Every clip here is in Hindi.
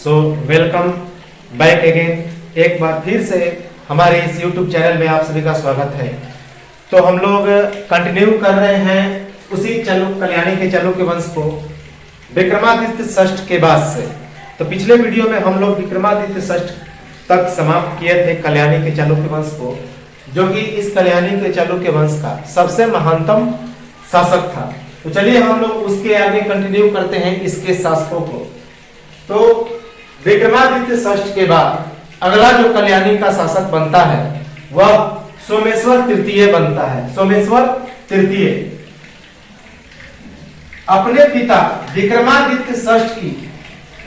So welcome back again. एक बार फिर से हमारे इस YouTube चैनल में आप सभी का स्वागत है। तो हम लोग कंटिन्यू कर रहे हैं उसी कल्याणी के चालुक्य वंश को विक्रमादित्य षष्ठ के बाद से। तो पिछले वीडियो में हम लोग विक्रमादित्य षष्ठ तक समाप्त किए थे कल्याणी के चालुक्य वंश को, जो कि इस कल्याणी के चालुक्य वंश का सबसे महानतम शासक था। तो चलिए हम लोग उसके आगे कंटिन्यू करते हैं इसके शासकों को। तो विक्रमादित्य षष्ठ के बाद अगला जो कल्याणी का शासक बनता है वह सोमेश्वर तृतीय बनता है। सोमेश्वर तृतीय अपने पिता विक्रमादित्य षष्ठ की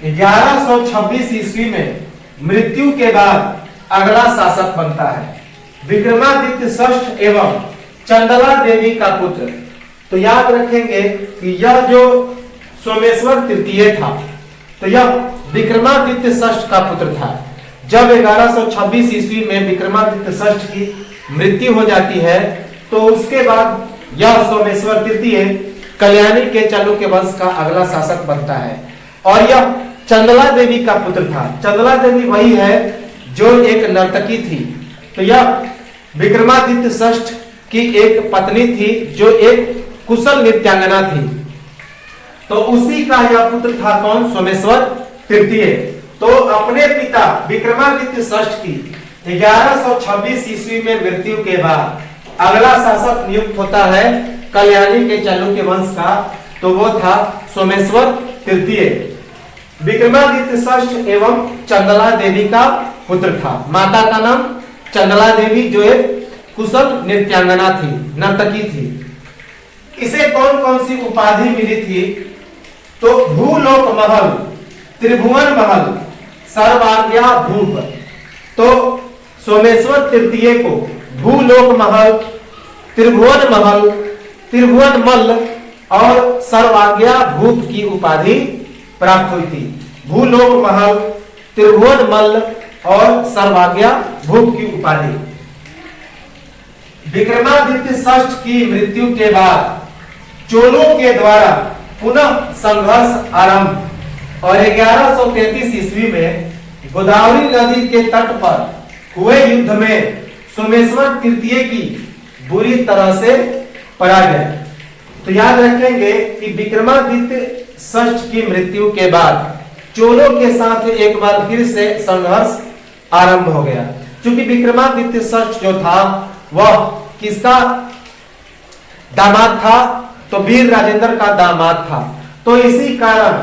1126 ईस्वी में मृत्यु के बाद अगला शासक बनता है। विक्रमादित्य षष्ठ एवं चंदला देवी का पुत्र। तो याद रखेंगे कि यह जो सोमेश्वर तृतीय था तो यह विक्रमादित्य षष्ठ का पुत्र था। जब 1126 ईस्वी में विक्रमादित्य षष्ठ की मृत्यु हो जाती है तो उसके बाद यह सोमेश्वर तृतीय कल्याणी के चालुक्य वंश का अगला शासक बनता है और यह चंदला देवी का पुत्र था। चंदला देवी वही है जो एक नर्तकी थी। तो यह विक्रमादित्य षष्ठ की एक पत्नी थी जो एक कुशल नृत्यांगना थी। तो उसी का यह पुत्र था कौन? सोमेश्वर तृतीय। तो अपने पिता विक्रमादित्य षष्ठ की 1126 ईस्वी में मृत्यु के बाद अगला शासक नियुक्त होता है कल्याणी के चालुक्य वंश का, तो वो था सोमेश्वर तृतीय। विक्रमादित्य षष्ठ एवं चंदला देवी का पुत्र था। माता का नाम चंदला देवी जो एक कुशल नृत्यांगना थी, नर्तकी थी। इसे कौन कौन सी उपाधि मिली थी? तो भूलोक महल, त्रिभुवन महल, सर्वाज्ञा भूप। तो सोमेश्वर तृतीय को भूलोक महल, त्रिभुवन मल्ल और सर्वाज्ञा भूप की उपाधि प्राप्त हुई थी। भूलोक महल, त्रिभुवन मल्ल और सर्वाज्ञा भूप की उपाधि। विक्रमादित्य षष्ठ की मृत्यु के बाद चोलों के द्वारा पुनः संघर्ष आरंभ और 1133 ईस्वी में गोदावरी नदी के तट पर हुए युद्ध में सोमेश्वर तृतीय की बुरी तरह से पराजय। तो याद रखेंगे कि विक्रमादित्य षष्ठ की मृत्यु के बाद चोलों के साथ एक बार फिर से संघर्ष आरंभ हो गया। क्योंकि विक्रमादित्य षष्ठ जो था वह किसका दामाद था? तो वीर राजेंद्र का दामाद था। तो इसी कारण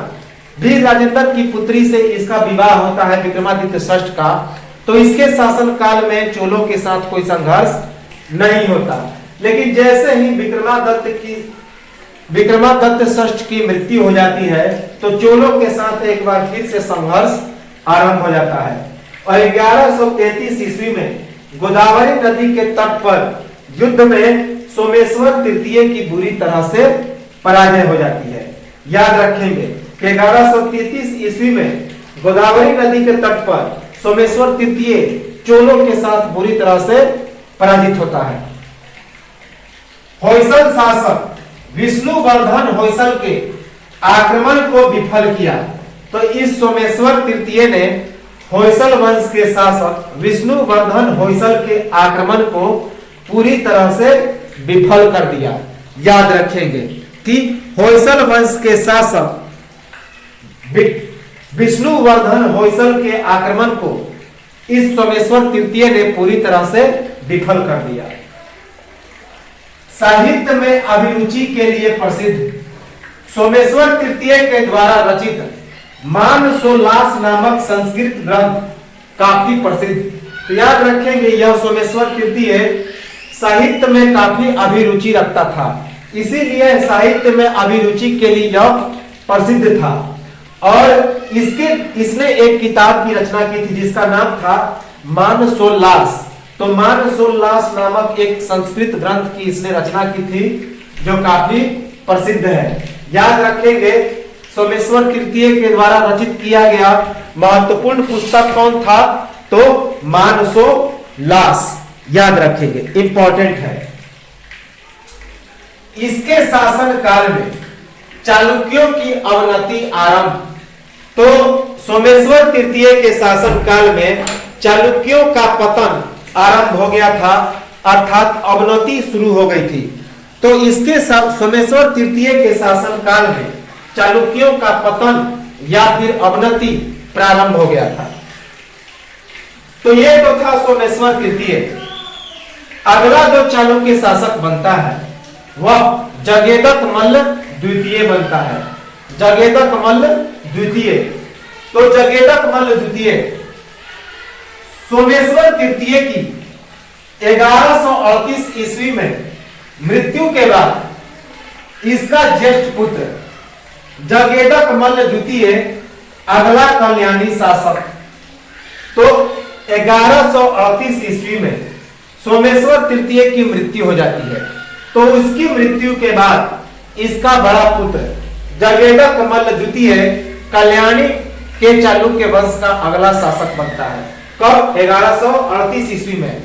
वीर राजेंद्र की पुत्री से इसका विवाह होता है विक्रमादित्य षष्ठ का। तो इसके शासन काल में चोलों के साथ कोई संघर्ष नहीं होता। लेकिन जैसे ही विक्रमादित्य षष्ठ की मृत्यु हो जाती है तो चोलों के साथ एक बार फिर से संघर्ष आरंभ हो जाता है और 1133 ईस्वी में गोदावरी नदी के तट पर युद्ध में सोमेश्वर तृतीय की बुरी तरह से पराजय हो जाती है। याद रखेंगे कि 1133 ईस्वी में गोदावरी नदी के तट पर सोमेश्वर तृतीय चोलों के साथ बुरी तरह से पराजित होता है। होयसल शासक विष्णुवर्धन होयसल के आक्रमण को विफल किया। तो इस सोमेश्वर तृतीय ने होयसल वंश के शासक विष्णुवर्धन होयसल के आक्रमण को पूरी तरह से विफल कर दिया। याद रखेंगे कि होयसल वंश के शासक विष्णुवर्धन होयसल के आक्रमण को इस सोमेश्वर तृतीय ने पूरी तरह से विफल कर दिया। साहित्य में अभिरुचि के लिए प्रसिद्ध सोमेश्वर तृतीय के द्वारा रचित मानसोल्लास नामक संस्कृत ग्रंथ काफी प्रसिद्ध। तो याद रखेंगे यह सोमेश्वर तृतीय साहित्य में काफी अभिरुचि रखता था, इसीलिए साहित्य में अभिरुचि के लिए यह प्रसिद्ध था। और इसने एक किताब की रचना की थी जिसका नाम था मानसोल्लास। तो मानसोल्लास नामक एक संस्कृत ग्रंथ की इसने रचना की थी जो काफी प्रसिद्ध है। याद रखेंगे सोमेश्वर तृतीय के द्वारा रचित किया गया महत्वपूर्ण पुस्तक कौन था? तो मानसोल्लास। याद रखेंगे, इंपॉर्टेंट है। इसके शासन काल में चालुक्यों की अवनति आरंभ। तो सोमेश्वर तृतीय के शासन काल में चालुक्यों का पतन आरंभ हो गया था, अर्थात अवनति शुरू हो गई थी। तो इसके सोमेश्वर तृतीय के शासन काल में चालुक्यों का पतन या फिर अवनति प्रारंभ हो गया था। तो ये तो था सोमेश्वर तृतीय। अगला जो चालुक्य शासक बनता है वह जगेदक मल्ल द्वितीय बनता है। जगेदक मल्ल द्वितीय। तो जगेदक मल्ल द्वितीय सोमेश्वर तृतीय की 1138 ईस्वी में मृत्यु के बाद इसका ज्येष्ठ पुत्र जगेदक मल्ल द्वितीय अगला कल्याणी शासक। तो 1138 ईस्वी में सोमेश्वर तृतीय की मृत्यु हो जाती है। तो उसकी मृत्यु के बाद इसका बड़ा पुत्र जगेदक मल्ल द्वितीय कल्याणी के चालुक्य वंश का अगला शासक बनता है। कब? 1138 ईस्वी में।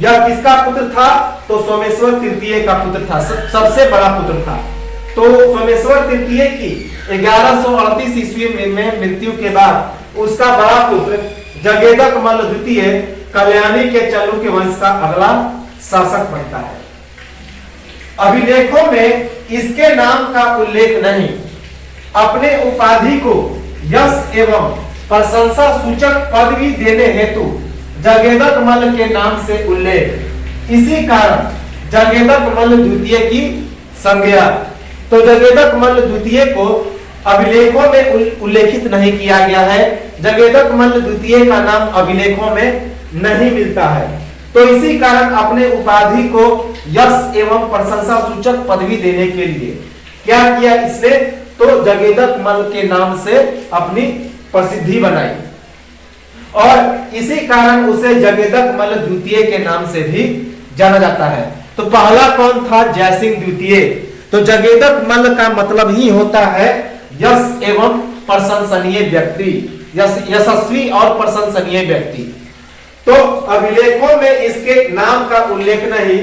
यह किसका पुत्र था? तो सोमेश्वर तृतीय का पुत्र था, सबसे बड़ा पुत्र था। तो सोमेश्वर तृतीय की 1138 ईस्वी में मृत्यु के बाद उसका बड़ा पुत्र जगेदक मल्ल द्वितीय कल्याणी के चालुक्य वंश का अगला शासक बनता है। अभिलेखों में इसके नाम का उल्लेख नहीं। अपने उपाधि को यश एवं प्रशंसा सूचक पदवी देने हेतु जगेदक मल्ल के नाम से उल्लेख। इसी कारण जगेदक मल्ल द्वितीय की संज्ञा। तो जगेदक मल्ल द्वितीय को अभिलेखों में उल्लेखित नहीं किया गया है। जगेदक मल्ल द्वितीय का नाम अभिलेखों में नहीं मिलता है। तो इसी कारण अपने उपाधि को यश एवं प्रशंसा सूचक पदवी देने के लिए क्या किया इसने? तो जगेदक मल्ल के नाम से अपनी प्रसिद्धि बनाई और इसी कारण उसे जगेदक मल्ल द्वितीय के नाम से भी जाना जाता है। तो पहला कौन था? जयसिंह द्वितीय। तो जगेदक मल्ल का मतलब ही होता है यश एवं प्रशंसनीय व्यक्ति, यशस्वी और प्रशंसनीय व्यक्ति। तो अभिलेखों में इसके नाम का उल्लेख नहीं।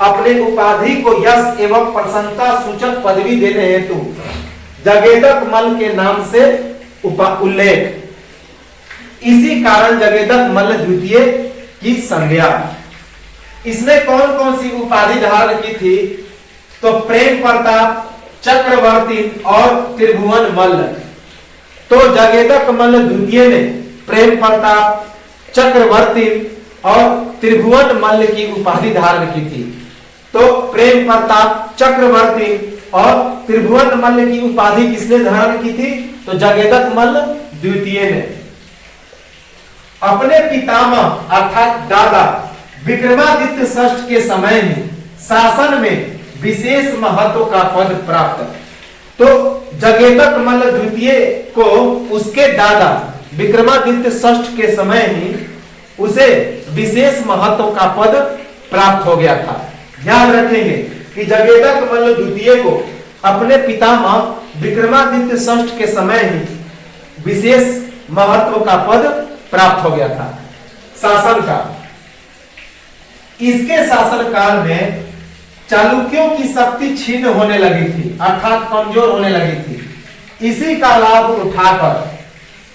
अपने उपाधि को यश एवं प्रशंसा सूचक पदवी देने हेतु जगेदक मल्ल के नाम से उल्लेख। इसी कारण जगेदक मल्ल द्वितीय की संज्ञा। इसने कौन कौन सी उपाधि धारण की थी? तो प्रेम प्रताप, चक्रवर्ती और त्रिभुवन मल्ल। तो जगेदक मल्ल द्वितीय ने प्रेम प्रताप, चक्रवर्ती और त्रिभुवन मल्ल की उपाधि धारण की थी। तो प्रेम प्रताप, चक्रवर्ती और त्रिभुवन मल्ल की उपाधि किसने धारण की थी? तो जगेदक मल्ल द्वितीय ने। अपने पितामह अर्थात दादा विक्रमादित्य षष्ठ के समय में शासन में विशेष महत्व का पद प्राप्त। तो जगेदक मल्ल द्वितीय को उसके दादा विक्रमादित्य षष्ठ के समय ही उसे विशेष महत्व का पद प्राप्त हो गया था। याद रखेंगे कि जगेदक मल्ल द्वितीय को अपने पितामह विक्रमादित्य षष्ठ के समय ही विशेष महत्व का पद प्राप्त हो गया था शासन का। इसके शासन काल में चालुक्यों की शक्ति क्षीण होने लगी थी, अर्थात कमजोर होने लगी थी। इसी का लाभ उठाकर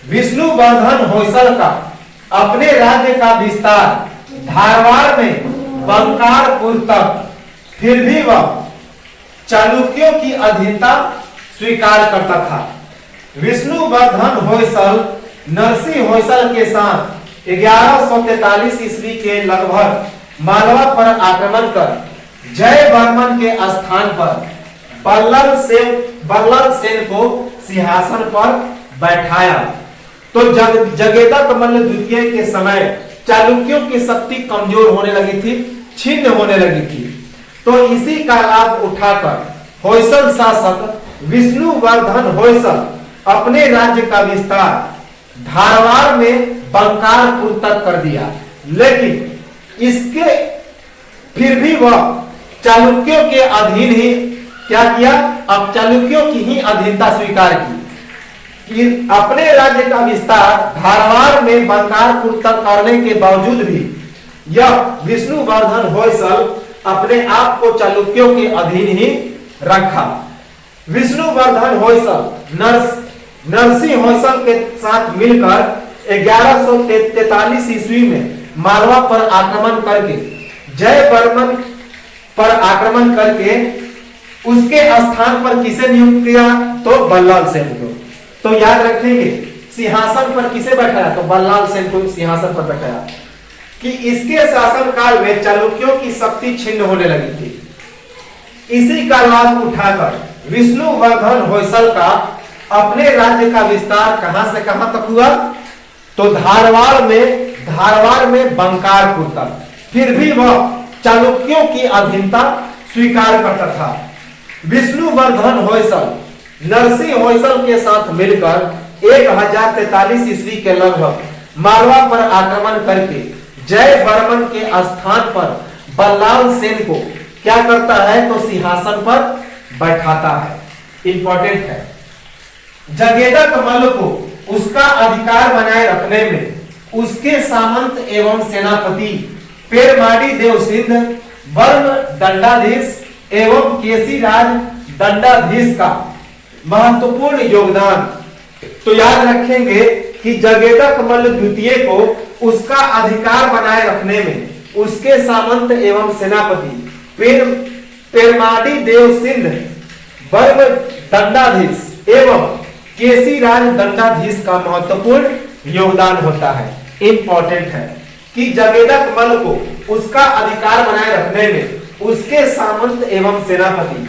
विष्णुवर्धन होयसल का अपने राज्य का विस्तार धारवाड़ में बंकारपुर तक, फिर भी वह चालुक्यों की अधीनता स्वीकार करता था। विष्णुवर्धन होयसल नरसिंह होयसल के साथ 1143 ईस्वी के लगभग मालवा पर आक्रमण कर जय बर्मन के स्थान पर बल्लभ सेन को सिंहासन पर बैठाया। तो जगेदक मल्ल द्वितीय के समय चालुक्यों की शक्ति कमजोर होने लगी थी, छिन्न होने लगी थी। तो इसी का लाभ उठाकर होयसल शासक विष्णुवर्धन होयसल अपने राज्य का विस्तार धारवाड़ में बंकारपुर तक कर दिया, लेकिन इसके फिर भी वह चालुक्यों के अधीन ही क्या किया? अब चालुक्यों की ही अधीनता स्वीकार की कि अपने राज्य का विस्तार धारवाड़ में बंकारपुर तक करने के बावजूद भी यह विष्णुवर्धन होयसल अपने आप को चालुक्यों के अधीन ही रखा। विष्णुवर्धन होयसल नरसिंह होयसल के साथ मिलकर 1143 ईस्वी में मालवा पर आक्रमण करके जय बर्मन पर आक्रमण करके उसके स्थान पर किसे नियुक्त किया? तो बल्लाल सेन को। तो याद रखेंगे सिंहासन पर किसे बैठाया? तो बल्लाल सेन को सिंहासन पर बैठाया कि इसके शासनकाल में चालुक्यों की शक्ति छिन्न होने लगी थी। इसी का लाभ उठाकर विष्णुवर्धन होयसल का अपने राज्य का विस्तार कहां से कहां तक हुआ? तो धारवाड़ में बंकारपुर तक। फिर भी वह चालुक्यों की अधीनता स्वीकार करता था। विष्णुवर्धन होयसल नरसिंह होयसल के साथ मिलकर 1043 ईस्वी के लगभग मालवा पर आक्रमण करके जय बर्मन के स्थान पर बल्लाल सेन को क्या करता है? तो सिंहासन पर बैठाता है। इंपॉर्टेंट है। जगेदक मल्ल को उसका अधिकार बनाए रखने में उसके सामंत एवं सेनापति पेरमाडी देव सिंध, बर्म दंडाधीश एवं केसी राज दंडाधीश का महत्वपूर्ण योगदान। तो याद रखेंगे कि जगेदक मल्ल द्वितीय को उसका अधिकार बनाए रखने में उसके सामंत एवं सेनापति पेरमाडी देव सिंध, बर्म दंडाधीश एवं केसी राज दंडाधीश का महत्वपूर्ण योगदान होता है। इंपॉर्टेंट है कि जगेदक मल्ल को उसका अधिकार बनाए रखने में उसके सामंत एवं सेनापति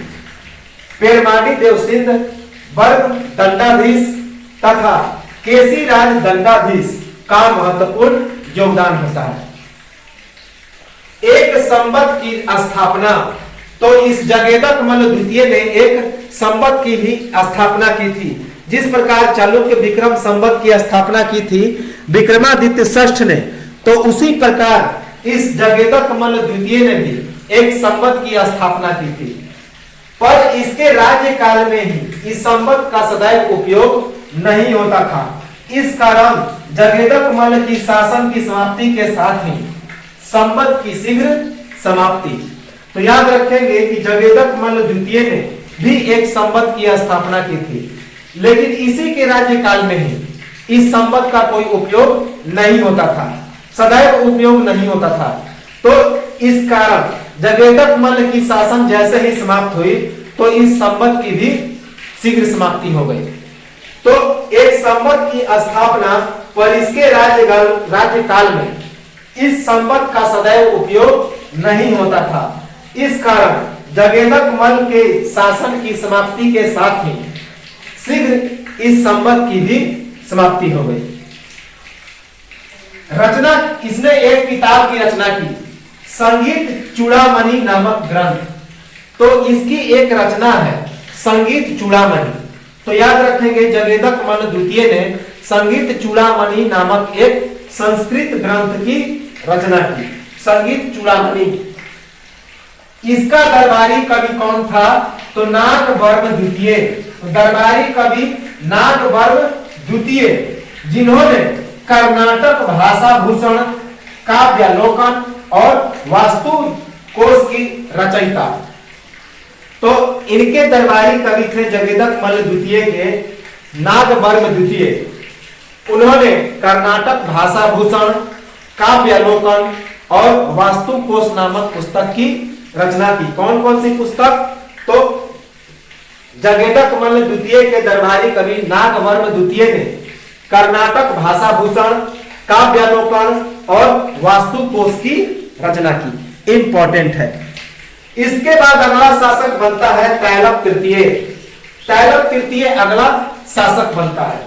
पेरमाडी देव सिंध, बर्म दंडाधीश तथा केसी राज दंडाधीश का महत्वपूर्ण योगदान होता है। एक संवत की स्थापना। तो इस जगेदक मल्ल द्वितीय ने एक संवत की भी स्थापना की थी। जिस प्रकार चालुक्य विक्रम संवत की स्थापना की थी विक्रमादित्य षष्ठ ने, तो उसी प्रकार इस जगेदक मल्ल द्वितीय ने भी एक संवत की स्थापना की थी। पर इसके राज्यकाल में ही इस संवत का सदैव उपयोग नहीं होता था। इस कारण जगेदक मल्ल की शासन की समाप्ति के साथ ही संवत की शीघ्र समाप्ति। तो याद रखेंगे कि जगेदक मल्ल द्वितीय ने भी एक संवत की स्थापना की थी, लेकिन इसी के राज्यकाल में ही इस संवत का कोई उपयोग नहीं होता था, सदैव उपयोग नहीं होता था। तो इस कारण जगेदक मल्ल की शासन जैसे ही समाप्त हुई तो इस संवत की भी शीघ्र समाप्ति हो गई। तो एक संवत की स्थापना पर इसके राज्यकाल में इस संवत का सदैव उपयोग नहीं होता था। इस कारण जगेदक मल्ल के शासन की समाप्ति के साथ ही शीघ्र इस संवत की भी समाप्ति हो गई। रचना, इसने एक किताब की रचना की, संगीत चूड़ामणि नामक ग्रंथ। तो इसकी एक रचना है संगीत चूड़ामणि। तो याद रखेंगे जगेदक मल्ल द्वितीय ने संगीत चूड़ामणि नामक एक संस्कृत ग्रंथ की रचना की, संगीत चूड़ामणि। इसका दरबारी कवि कौन था? तो नागवर्म द्वितीय। दरबारी कवि नागवर्म द्वितीय, जिन्होंने कर्नाटक भाषा भूषण, काव्यालोकन और वास्तु कोश की रचयिता। तो इनके दरबारी कवि थे जगेदक मल्ल द्वितीय के नागवर्म द्वितीय। उन्होंने कर्नाटक भाषा भूषण, काव्यालोकन और वास्तु कोश नामक पुस्तक की रचना की। कौन कौन सी पुस्तक? तो जगेदक मल्ल द्वितीय के दरबारी कवि नागवर्म द्वितीय ने कर्नाटक भाषा भूषण, काव्यालोकन और वास्तु कोश की रचना की। इंपॉर्टेंट है। इसके बाद अगला शासक बनता है तैलप तृतीय। तैलप तृतीय अगला शासक बनता है।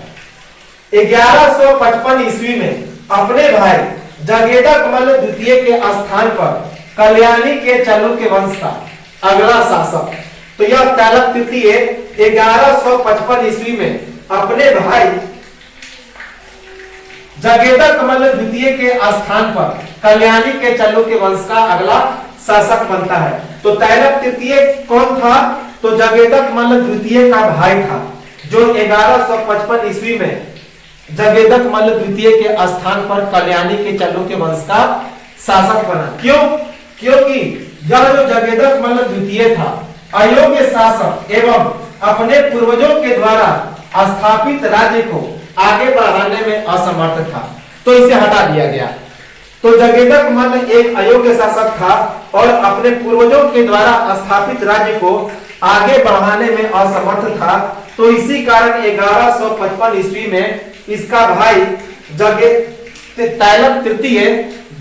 1155 ईस्वी में अपने भाई जगेदक मल्ल द्वितीय के स्थान पर कल्याणी के चालुक्य वंश का अगला शासक। तो यह तैलप तृतीय 1155 ईस्वी में अपने भाई जगेदक मल्ल द्वितीय के स्थान पर कल्याणी के चालुक्य वंश का अगला शासक बनता है। तो तैलप तृतीय कौन था? तो जगेदक मल्ल द्वितीय का भाई था, जो 1155 ईस्वी में जगेदक मल्ल द्वितीय के स्थान पर कल्याणी के चालुक्य वंश का शासक बना। क्यों? क्योंकि यह जो जगेदक मल्ल द्वितीय था अयोग्य शासक एवं अपने पूर्वजों के द्वारा स्थापित राज्य को आगे बढ़ाने में असमर्थ था, तो इसे हटा दिया गया। तो जगेदक मल्ल एक अयोग्य शासक था और अपने पूर्वजों के द्वारा स्थापित राज्य को आगे बढ़ाने में असमर्थ था। तो इसी कारण 1155 ईस्वी में इसका भाई तैलक तृतीय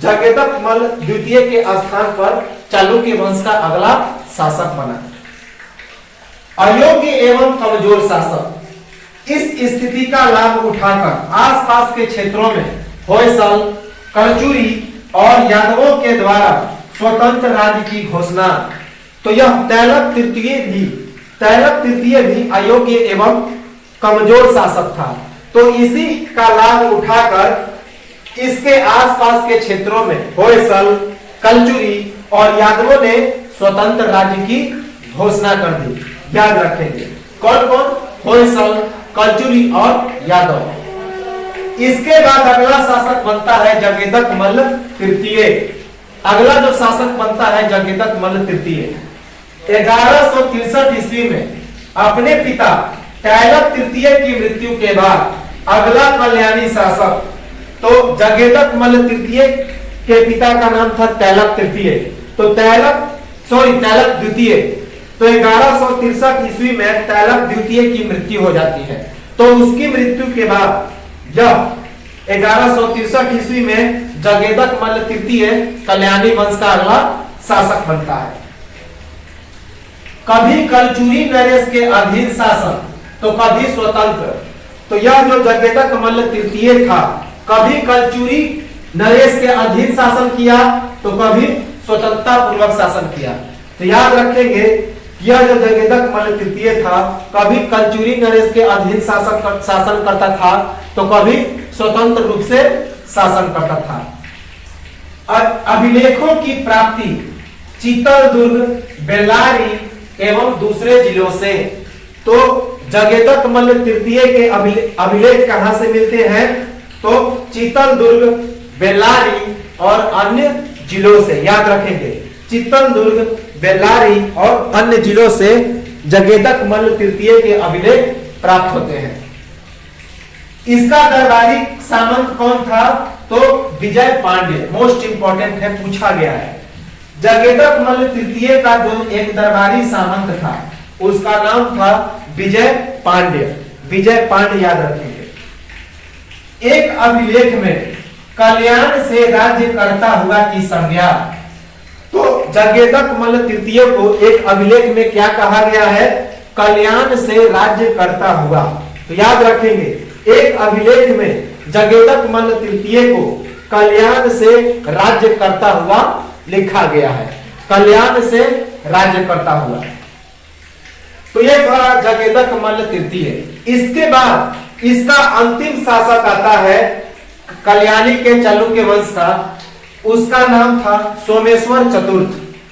जगेदक मल्ल द्वितीय के स्थान पर चालुक्य वंश का अगला शासक बना। अयोग्य एवं कमजोर शासक इस स्थिति का लाभ उठाकर आसपास के क्षेत्रों में होयसल, करचूरी और यादवों के द्वारा स्वतंत्र राज्य की घोषणा। तो यह तैलक तृतीय भी अयोग्य एवं कमजोर शासक था। तो इसी का लाभ उठाकर इसके आसपास के क्षेत्रों में होयसल, कलचुरी और यादवों ने स्वतंत्र राज्य की घोषणा कर दी। याद रखेंगे कौन कौन? होयसल, कलचुरी और यादव। इसके बाद अगला शासक बनता है जगेदक मल्ल तृतीय। अगला जो शासक बनता है जगेदक मल्ल तृतीय 1163 ईस्वी में अपने पिता तैलक तृतीय की मृत्यु के बाद अगला कल्याणी शासक, तो जगेदक मल्ल तृतीय के पिता का नाम था तैलक तृतीय, तो तैलक द्वितीय। तो 1163 ईस्वी में तैलक द्वितीय की मृत्यु हो जाती है। तो उसकी मृत्यु के बाद यह 1163 ईस्वी में जगेदक मल्ल तृतीय कल्याणी वंश का अगला शासक बनता है। कभी कलचुरी नरेश के अधीन शासन तो कभी स्वतंत्र। तो यह जो जगेदक मल्ल तृतीय था कभी कलचुरी नरेश के अधीन शासन किया तो कभी स्वतंत्रता पूर्वक शासन किया। तो याद रखेंगे यह जो जगेदक मल्ल तृतीय था कभी कलचुरी नरेश के अधीन शासन करता था तो कभी स्वतंत्र रूप से शासन करता था। अभिलेखों की प्राप्ति चित्तौड़गढ़, बेल्लारी एवं दूसरे जिलों से। तो जगेदक मल्ल तृतीय के अभिलेख कहां से मिलते हैं? तो चित्तौड़गढ़, बेल्लारी और अन्य जिलों से। याद रखेंगे चित्तौड़गढ़, बेल्लारी और अन्य जिलों से जगेदक मल्ल तृतीय के अभिलेख प्राप्त होते हैं। इसका दरबारी सामंत कौन था? तो विजय पांड्य। मोस्ट इंपॉर्टेंट है, पूछा गया है। जगेदक मल्ल तृतीय का जो एक दरबारी सामंत था उसका नाम था विजय पांड्य। विजय पांड्य याद रखेंगे। एक अभिलेख में कल्याण से राज्य करता हुआ की संज्ञा। तो जगेदक मल्ल तृतीय को एक अभिलेख में क्या कहा गया है? कल्याण से राज्य करता हुआ। तो याद रखेंगे एक अभिलेख में जगेदक मल्ल तृतीय को कल्याण से राज्य करता हुआ लिखा गया है। कल्याण से राज्य करता हुआ। तो यह था जगेदक मल्ल तृतीय। इसके बाद इसका अंतिम शासक आता है कल्याणी के चालुक्य वंश का। उसका नाम था सोमेश्वर चतुर्थ।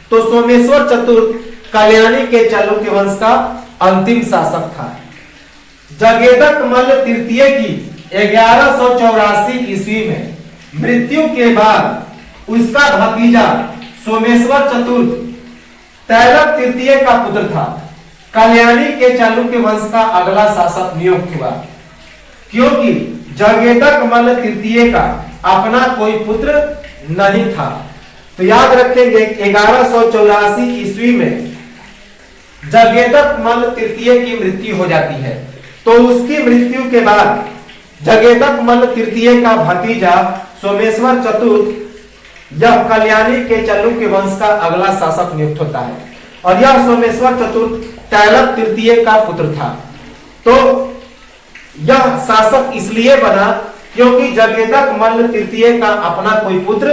तो सोमेश्वर चतुर्थ कल्याणी के चालुक्य वंश का अंतिम शासक था। जगेदक मल्ल तृतीय की 1184 ईस्वी में मृत्यु के बाद उसका भतीजा सोमेश्वर चतुर्थ तैलक तृतीय का पुत्र था। कल्याणी के चालुक्य वंश का अगला शासक नियुक्त हुआ, क्योंकि जगेदक मल्ल तृतीय का अपना कोई पुत्र नहीं था। तो याद रखेंगे 1184 ईस्वी में जगेदक मल्ल तृतीय की मृत्यु हो जाती है। तो उसकी मृत्यु के बाद जगेदक मल्ल तृतीय का भतीजा सोमेश्वर चतुर्थ यह कल्याणी के चालुक्य वंश का अगला शासक नियुक्त होता है। और यह सोमेश्वर चतुर्थ तैलक तृतीय का पुत्र था। तो यह शासक इसलिए बना क्योंकि जगेदक मल्ल तृतीय का अपना कोई पुत्र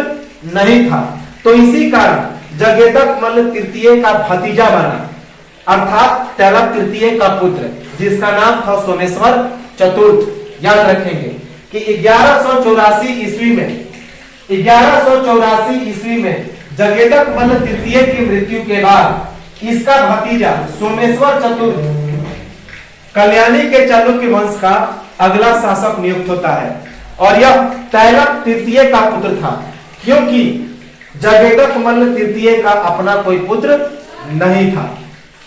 नहीं था। तो इसी कारण जगेदक मल्ल तृतीय का भतीजा बना, अर्थात तैलक तृतीय का पुत्र, जिसका नाम था सोमेश्वर चतुर्थ। याद रखेंगे कि 1184 ईस्वी में जगेदक मल्ल तृतीय की मृत्यु के बाद इसका भतीजा सोमेश्वर चतुर्थ कल्याणी के चालुक्य वंश का अगला शासक नियुक्त होता है। और यह तैलक तृतीय का पुत्र था, क्योंकि जगेदक मल्ल तृतीय का अपना कोई पुत्र नहीं था।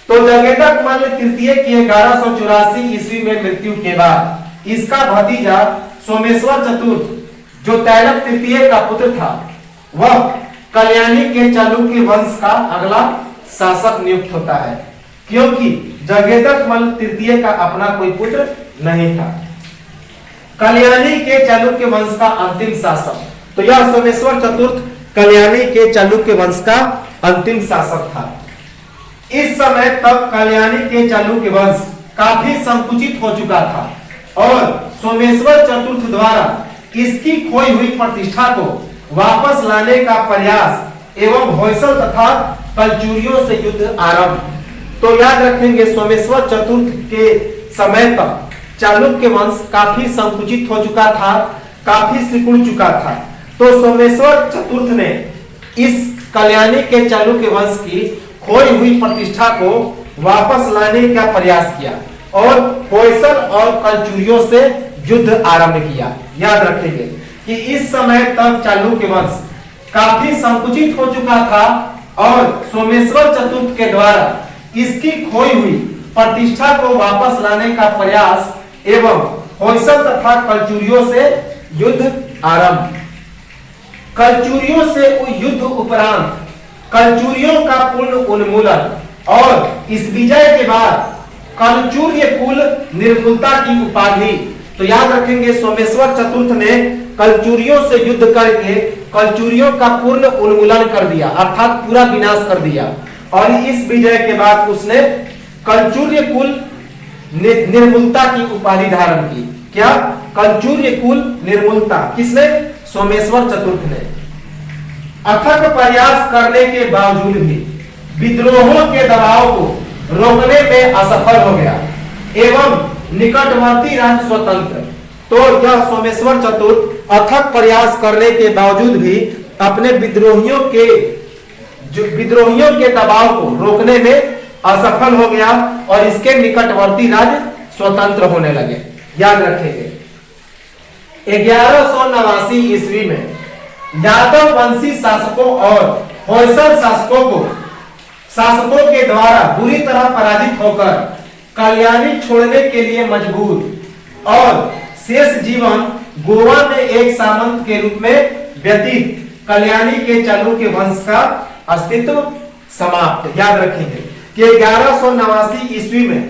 तो जगदेकमल्ल तृतीय की 1184 ईस्वी में मृत्यु के बाद इसका भतीजा सोमेश्वर चतुर्थ जो तैलक तृतीय का पुत्र था, वह कल्याणी के चालुक्य वंश का अगला शासक नियुक्त होता है, क्योंकि जगदेकमल्ल तृतीय का अपना कोई पुत्र नहीं था। कल्याणी के चालुक्य वंश का अंतिम शासक, तो यह सोमेश्वर चतुर्थ कल्याणी के चालुक्य वंश का अंतिम शासक था। इस समय तक कल्याणी के चालुक्य वंश काफी संकुचित हो चुका था और सोमेश्वर चतुर्थ द्वारा इसकी खोई हुई प्रतिष्ठा को वापस लाने का प्रयास एवं होयसल तथा कलचुरियों से युद्ध आरंभ। तो याद रखेंगे, सोमेश्वर चतुर्थ के समय तक चालुक्य वंश काफी संकुचित हो चुका था, काफी सिकुड़ चुका था। तो सोमेश्वर चतुर्थ ने इस कल्याणी के चालुक्य वंश की खोई हुई प्रतिष्ठा को वापस लाने का प्रयास किया और होयसल और कलचुरियों से युद्ध आरंभ किया। याद रखेंगे कि इस समय तक चालुक्य वंश काफी संकुचित हो चुका था और सोमेश्वर चतुर्थ के द्वारा इसकी खोई हुई प्रतिष्ठा को वापस लाने का प्रयास एवं होयसल तथा कलचुरियों से युद्ध आरंभ। कलचुरियों से युद्ध उपरांत कलचुरियों का पूर्ण उन्मूलन और इस विजय के बाद कलचुर्य कुल निर्मूलता की उपाधि। तो याद रखेंगे, सोमेश्वर चतुर्थ ने कलचुरियों से युद्ध करके कलचुरियों का पूर्ण उन्मूलन कर दिया, अर्थात पूरा विनाश कर दिया। और इस विजय के बाद उसने कलचुर्य कुल निर्मूलता की उपाधि धारण की। क्या? कलचुर्य कुल निर्मूलता। किसने? सोमेश्वर चतुर्थ ने। अथक प्रयास करने के बावजूद भी विद्रोहों के दबाव को रोकने में असफल हो गया एवं निकटवर्ती राज्य स्वतंत्र। तो यह सोमेश्वर चतुर्थ अथक प्रयास करने के बावजूद भी अपने विद्रोहियों के दबाव को रोकने में असफल हो गया और इसके निकटवर्ती राज्य स्वतंत्र होने लगे। याद रखेंगे, 1189 ईस्वी में यादव वंशी शासकों और होयसल शासकों के द्वारा बुरी तरह पराजित होकर कल्याणी छोड़ने के लिए मजबूर और शेष जीवन गोवा में एक सामंत के रूप में व्यतीत कल्याणी के चालुक्य वंश का अस्तित्व समाप्त। याद रखेंगे कि 1189 ईस्वी में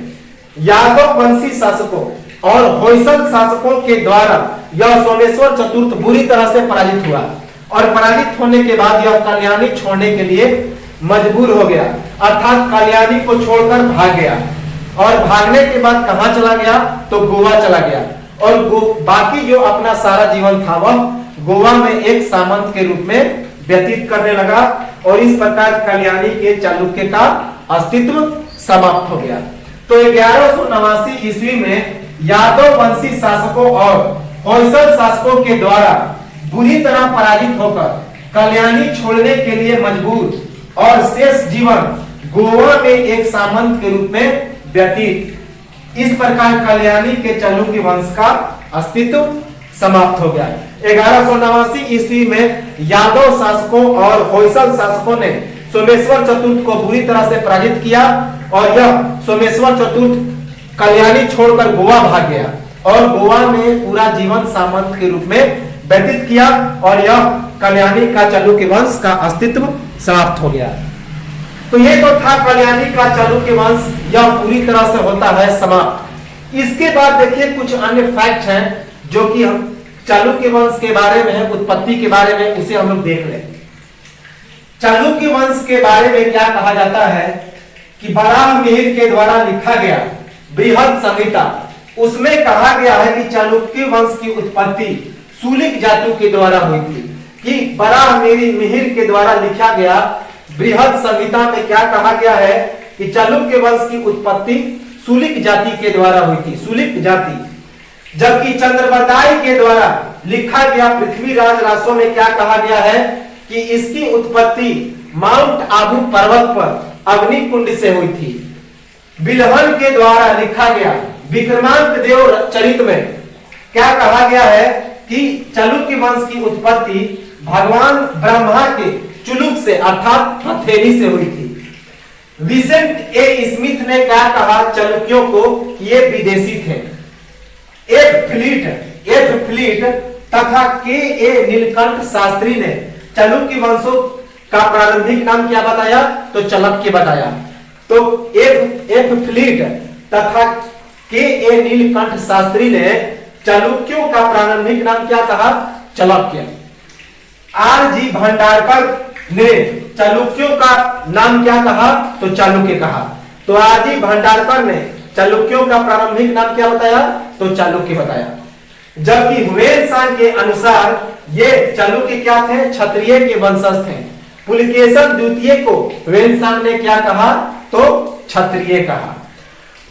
यादव वंशी शासकों और होयसल शासकों के द्वारा यह सोमेश्वर चतुर्थ बुरी तरह से पराजित हुआ और पराजित होने के बाद यह कल्याणी छोड़ने के लिए मजबूर हो गया, अर्थात कल्याणी को छोड़कर भाग गया। और भागने के बाद कहां चला गया? तो गोवा चला गया और बाकी जो अपना सारा जीवन था वह गोवा में एक सामंत के रूप में व्यतीत करने लगा और इस प्रकार कल्याणी के चालुक्य का अस्तित्व समाप्त हो गया। तो 1189 ईस्वी में यादव वंशी शासकों और होयसल शासकों के द्वारा बुरी तरह पराजित होकर कल्याणी छोड़ने के लिए मजबूर और शेष जीवन गोवा में एक सामंत के रूप में व्यतीत, इस प्रकार कल्याणी के चालुक्य वंश का अस्तित्व समाप्त हो गया। 1189 ईस्वी में यादव शासकों और होयसल शासकों ने सोमेश्वर चतुर्थ को बुरी तरह से पराजित किया और यह सोमेश्वर चतुर्थ कल्याणी छोड़कर गोवा भाग गया और गोवा में पूरा जीवन सामंत के रूप में व्यतीत किया और यह कल्याणी का चालुक्य वंश का अस्तित्व समाप्त हो गया। तो ये तो था कल्याणी का चालुक्य वंश, यह पूरी तरह से होता है समाप्त। इसके बाद देखिए कुछ अन्य फैक्ट हैं जो कि हम चालुक्य वंश के बारे में, उत्पत्ति के बारे में, उसे हम लोग देख लें। चालुक्य वंश के बारे में क्या कहा जाता है कि वराह मिहिर के द्वारा लिखा गया बृहद संहिता, उसमें कहा गया है कि चालुक्य वंश की उत्पत्ति सूलिक जातु के द्वारा हुई थी। कि वराह मिहिर के द्वारा लिखा गया बृहद संहिता में क्या कहा गया है कि चालुक्य वंश की उत्पत्ति सूलिक जाति के द्वारा हुई थी, सूलिक जाति। जबकि चंद्रबरदाई के द्वारा लिखा गया पृथ्वीराज रासो में क्या कहा गया है कि इसकी उत्पत्ति माउंट आबू पर्वत पर अग्नि कुंड से हुई थी। बिलहन के द्वारा लिखा गया विक्रमांक देव चरित में क्या कहा गया है कि चालुक्य वंश की उत्पत्ति भगवान ब्रह्मा के चुलुक से अर्थात हथेली से हुई थी। विसेंट ए स्मिथ ने क्या कहा चालुक्यों को? ये विदेशी थे। एफ फ्लीट तथा के ए नीलकंठ शास्त्री ने चालुक्य वंशों का प्रारंभिक नाम क्या बताया? तो चालुक्य बताया। तो एफ फ्लीट तथा के ए नीलकंठ शास्त्री ने चालुक्यों का प्रारंभिक नाम क्या कहा? चालुक्य। आर जी भंडारकर ने चालुक्यों का नाम क्या कहा? तो चालुक्य कहा। तो आर जी भंडारकर ने चालुक्यों का प्रारंभिक नाम क्या बताया? तो चालुक्य बताया। जबकि हुएनसांग के अनुसार ये चालुक्य क्या थे? क्षत्रिय के वंशज थे। पुलकेशन द्वितीय को हुएनसांग ने क्या कहा? तो क्षत्रिय कहा।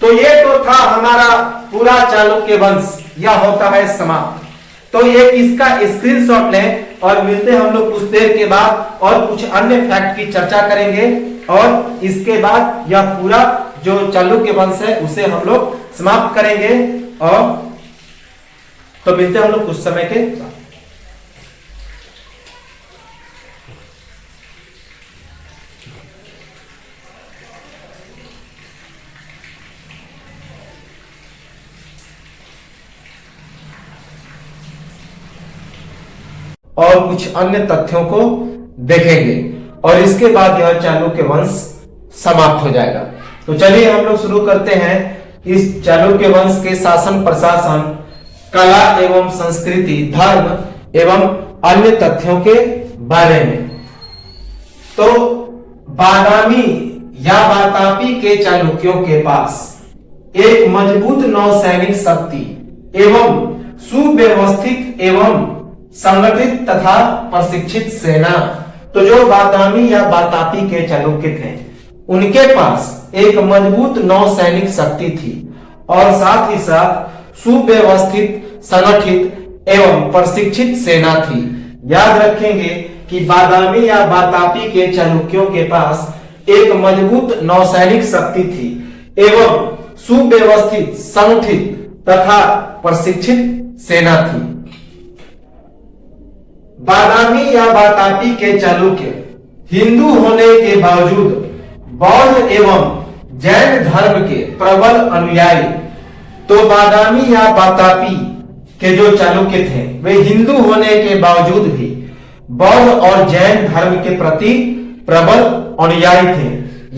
तो ये तो था हमारा पूरा चालुक्य वंश, यह होता है समाप्त। तो ये इसका स्क्रीनशॉट लें और मिलते हैं हम लोग कुछ देर के बाद और कुछ अन्य फैक्ट की चर्चा करेंगे और इसके बाद यह पूरा जो चालुक्य वंश है उसे हम लोग समाप्त करेंगे। और तो मिलते हैं हम लोग कुछ समय के बाद। और कुछ अन्य तथ्यों को देखेंगे और इसके बाद यह चालुक्य वंश समाप्त हो जाएगा। तो चलिए हम लोग शुरू करते हैं इस चालुक्य वंश के शासन प्रशासन, कला एवं संस्कृति, धर्म एवं अन्य तथ्यों के बारे में। तो बादामी या वातापी के चालुक्यों के पास एक मजबूत नौसैनिक शक्ति एवं सुव्यवस्थित एवं संगठित तथा प्रशिक्षित सेना। तो जो बादामी या वातापी के चालुक्य थे उनके पास एक मजबूत नौसैनिक शक्ति थी और साथ ही साथ सुव्यवस्थित, संगठित एवं प्रशिक्षित सेना थी। याद रखेंगे कि बादामी या वातापी के चालुक्यों के पास एक मजबूत नौसैनिक शक्ति थी एवं सुव्यवस्थित, संगठित तथा प्रशिक्षित सेना थी। बादामी या वातापी के चालुक्य हिंदू होने के बावजूद बौद्ध एवं जैन धर्म के प्रबल अनुयायी। तो बादामी या वातापी के जो चालुक्य थे वे हिंदू होने के बावजूद भी बौद्ध और जैन धर्म के प्रति प्रबल अनुयायी थे।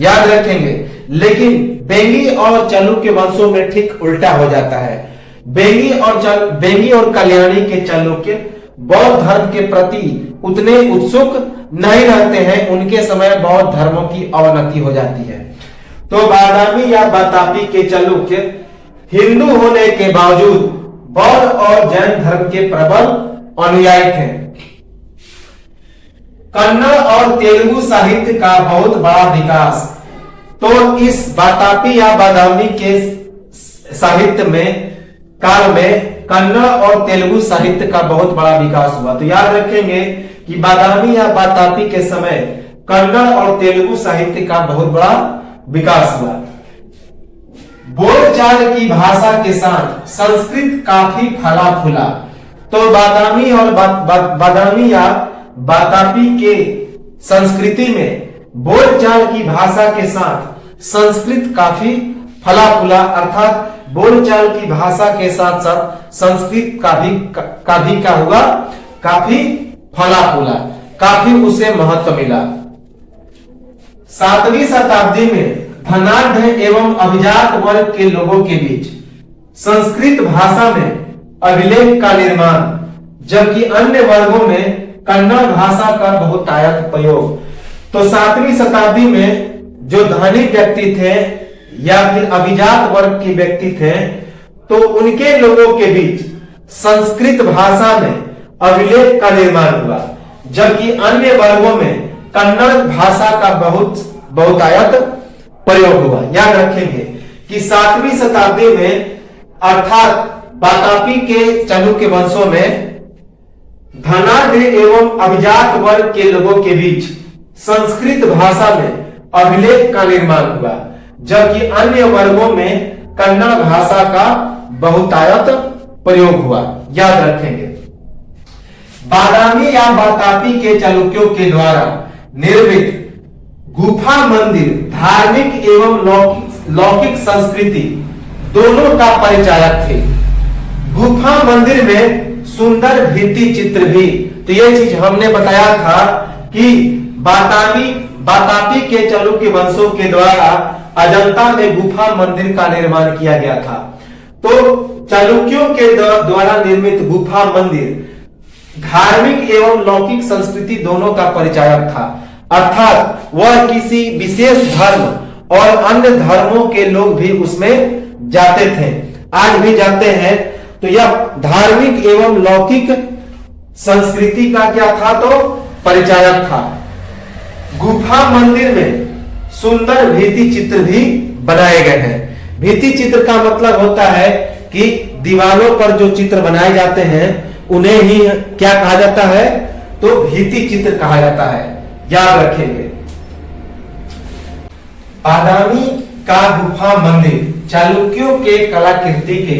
याद रखेंगे, लेकिन बेंगी और चालुक्य वंशों में ठीक उल्टा हो जाता है। बेंगी और कल्याणी के चालुक्य बौद्ध धर्म के प्रति उतने उत्सुक नहीं रहते हैं। उनके समय बौद्ध धर्मों की अवनति हो जाती है। तो बादामी या वातापी के चालुक्य हिंदू होने के बावजूद बौद्ध और जैन धर्म के प्रबल अनुयायी थे। कन्नड़ और तेलुगु साहित्य का बहुत बड़ा विकास। तो इस वातापी या बादामी के साहित्य में काल में कन्नड़ और तेलुगु साहित्य का बहुत बड़ा विकास हुआ। तो याद रखेंगे कि बादामी या वातापी के समय कन्नड़ और तेलुगु साहित्य का बहुत बड़ा विकास हुआ। बोलचाल की भाषा के साथ संस्कृत काफी फला फूला। तो बादामी या वातापी के संस्कृति में बोलचाल की भाषा के साथ संस्कृत काफी फला फूला, अर्थात बोलचाल की भाषा के साथ साथ संस्कृत का भी क्या हुआ? काफी फला फूला, काफी उसे महत्व मिला। 7वीं शताब्दी में धनाढ़ एवं अभिजात वर्ग के लोगों के बीच संस्कृत भाषा में अभिलेख का निर्माण, जबकि अन्य वर्गों में कन्नड़ भाषा का बहुतायत प्रयोग। तो 7वीं शताब्दी में जो धनी व्यक्ति थे या फिर अभिजात वर्ग के व्यक्ति थे तो उनके लोगों के बीच संस्कृत भाषा में अभिलेख का निर्माण हुआ, जबकि अन्य वर्गों में कन्नड़ भाषा का बहुतायत प्रयोग हुआ। याद रखेंगे कि 7वीं शताब्दी में अर्थात वातापी के चालुक्य वंशों में धनाढ़ एवं अभिजात वर्ग के लोगों के बीच संस्कृत भाषा में अभिलेख का निर्माण हुआ, जबकि अन्य वर्गों में कन्नड़ भाषा का बहुतायत प्रयोग हुआ। याद रखेंगे, बादामी या वातापी के चालुक्यों के द्वारा निर्मित गुफा मंदिर धार्मिक एवं लौकिक संस्कृति दोनों का परिचायक थे। गुफा मंदिर में सुंदर भित्ति चित्र भी, तो ये चीज हमने बताया था कि बातापी के चालुक्य वंशों के द्वारा अजंता में गुफा मंदिर का निर्माण किया गया था। तो चालुक्यों के द्वारा निर्मित गुफा मंदिर धार्मिक एवं लौकिक संस्कृति दोनों का परिचायक था, अर्थात वह किसी विशेष धर्म और अन्य धर्मों के लोग भी उसमें जाते थे, आज भी जाते हैं। तो यह धार्मिक एवं लौकिक संस्कृति का क्या था, तो परिचायक था। गुफा मंदिर में सुंदर भित्ति चित्र भी बनाए गए हैं। भित्ति चित्र का मतलब होता है कि दीवारों पर जो चित्र बनाए जाते हैं उन्हें ही क्या कहा जाता है, तो भित्ति चित्र कहा जाता है, याद रखेंगे। बादामी का गुफा मंदिर चालुक्यों के कलाकृति के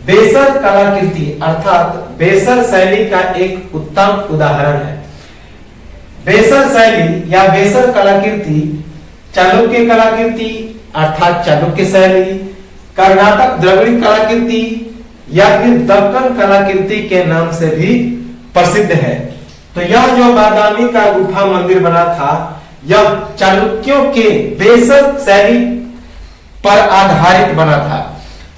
बेसर कलाकृति अर्थात बेसर शैली का एक उत्तम उदाहरण है। बेसर शैली या बेसर कलाकृति चालुक्य कलाकृति अर्थात चालुक्य शैली, कर्नाटक द्रविड़ कलाकृति या फिर दक्कन कलाकृति के नाम से भी प्रसिद्ध है। तो यह जो बादामी का गुफा मंदिर बना था, यह चालुक्यों के बेसर शैली पर आधारित बना था।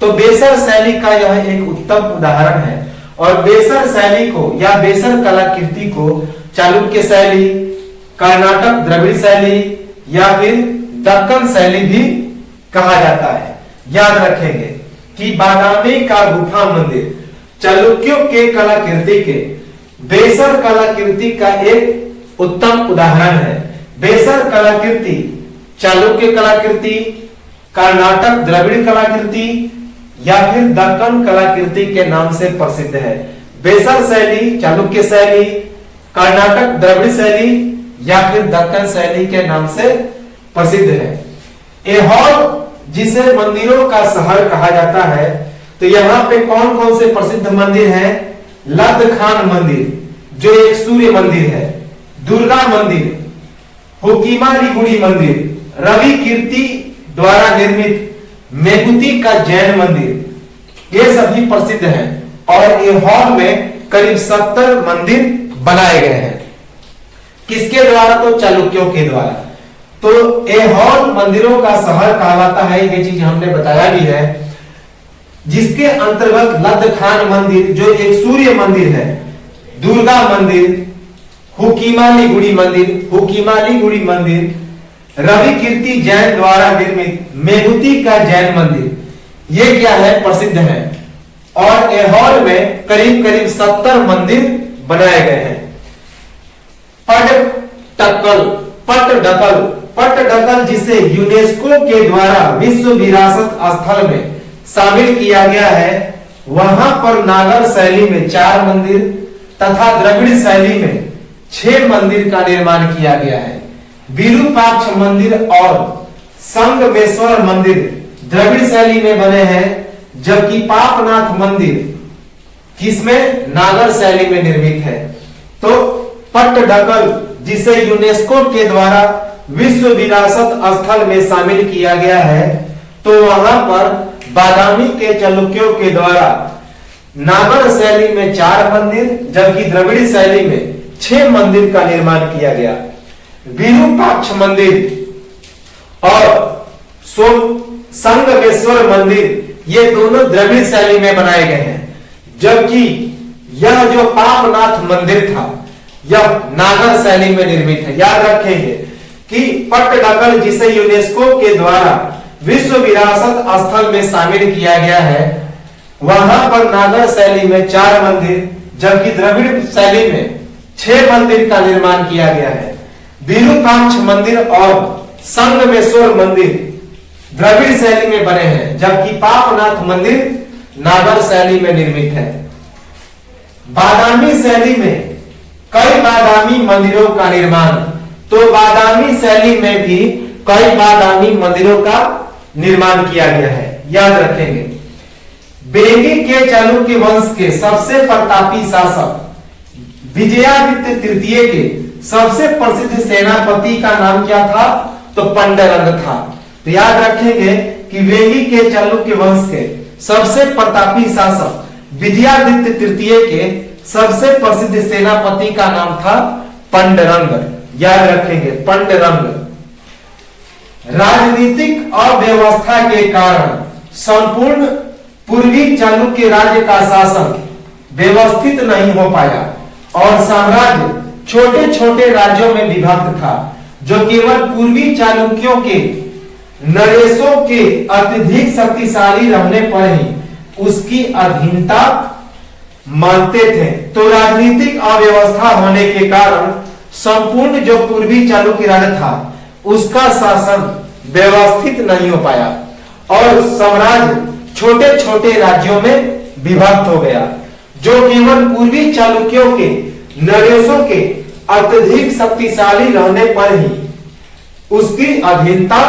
तो बेसर शैली का यह एक उत्तम उदाहरण है। और बेसर शैली को या बेसर कलाकृति को चालुक्य शैली, कर्नाटक द्रविड़ शैली या फिर दक्कन शैली भी कहा जाता है। याद रखेंगे कि बादामी का गुफा मंदिर चालुक्यों के कलाकृति के बेसर कलाकृति का एक उत्तम उदाहरण है। बेसर कलाकृति चालुक्य कलाकृति, कर्नाटक द्रविड़ कलाकृति या फिर दक्कन कलाकृति के नाम से प्रसिद्ध है। बेसर शैली चालुक्य शैली, कर्नाटक द्रविड़ शैली या फिर दक्कन शैली के नाम से प्रसिद्ध है। ऐहोल जिसे मंदिरों का शहर कहा जाता है, तो यहाँ पे कौन कौन से प्रसिद्ध मंदिर हैं? लद्द खान मंदिर जो एक सूर्य मंदिर है, दुर्गा मंदिर, हुकीमालीगुड़ी मंदिर, रवि कीर्ति द्वारा निर्मित मेगुती का जैन मंदिर, ये सभी प्रसिद्ध हैं। और ऐहोल में करीब 70 मंदिर बनाए गए हैं। किसके द्वारा? तो चालुक्यों के द्वारा। तो ऐहोल मंदिरों का शहर कहलाता है, ये चीज हमने बताया भी है। जिसके अंतर्गत लद्द खान मंदिर जो एक सूर्य मंदिर है, दुर्गा मंदिर, हुकीमालीगुड़ी मंदिर, रवि कीर्ति जैन द्वारा निर्मित मेगुती का जैन मंदिर, ये क्या है? प्रसिद्ध है। और ऐहोल में करीब 70 मंदिर बनाए गए हैं। पट्टडकल जिसे यूनेस्को के द्वारा विश्व विरासत स्थल में शामिल किया गया है, वहां पर नागर शैली में 4 मंदिर तथा द्रविड़ शैली में 6 मंदिर का निर्माण किया गया है। विरूपाक्ष मंदिर और संगमेश्वर मंदिर द्रविड़ शैली में बने हैं, जबकि पापनाथ मंदिर किसमें? नागर शैली में निर्मित है। तो पट्टडकल जिसे यूनेस्को के द्वारा विश्व विरासत स्थल में शामिल किया गया है, तो वहां पर बादामी के चालुक्यों के द्वारा नागर शैली में 4 मंदिर जबकि द्रविड़ शैली में 6 मंदिर का निर्माण किया गया। विरूपाक्ष मंदिर और संगमेश्वर मंदिर ये दोनों द्रविड़ शैली में बनाए गए हैं, जबकि यह जो पापनाथ मंदिर था यह नागर शैली में निर्मित है। याद रखेंगे कि पट्टडकल जिसे यूनेस्को के द्वारा विश्व विरासत स्थल में शामिल किया गया है, वहां पर नागर शैली में 4 मंदिर जबकि द्रविड़ शैली में 6 मंदिर का निर्माण किया गया है। विरूपाक्ष मंदिर और संगमेश्वर मंदिर द्रविड़ शैली में बने हैं, जबकि पापनाथ मंदिर नागर शैली में निर्मित है। बादामी शैली में कई बादामी मंदिरों का निर्माण, तो बादामी शैली में भी कई बादामी मंदिरों का निर्माण किया गया है। याद रखेंगे। बेगी के चालुक्य वंश के सबसे प्रतापी शासक विजयादित्य तृतीय के सबसे प्रसिद्ध सेनापति का नाम क्या था? तो पंडरंग था। तो याद रखेंगे कि वेंगी के चालुक्य वंश के सबसे प्रतापी शासक विजयादित्य तृतीय के सबसे प्रसिद्ध सेनापति का नाम था पंडरंग। याद रखेंगे पंडरंग। राजनीतिक अव्यवस्था के कारण संपूर्ण पूर्वी चालुक्य राज्य का शासन व्यवस्थित नहीं हो पाया और साम्राज्य छोटे छोटे राज्यों में विभक्त था, जो केवल पूर्वी चालुक्यों के नरेशों के अत्यधिक शक्तिशाली रहने पर ही उसकी अधीनता मानते थे। तो राजनीतिक अव्यवस्था होने के कारण संपूर्ण जो पूर्वी चालुक्य राज्य था उसका शासन व्यवस्थित नहीं हो पाया और साम्राज्य छोटे छोटे राज्यों में विभक्त हो गया, जो केवल पूर्वी चालुक्यों के नरेशों के अत्यधिक शक्तिशाली रहने पर ही उसकी अधीनता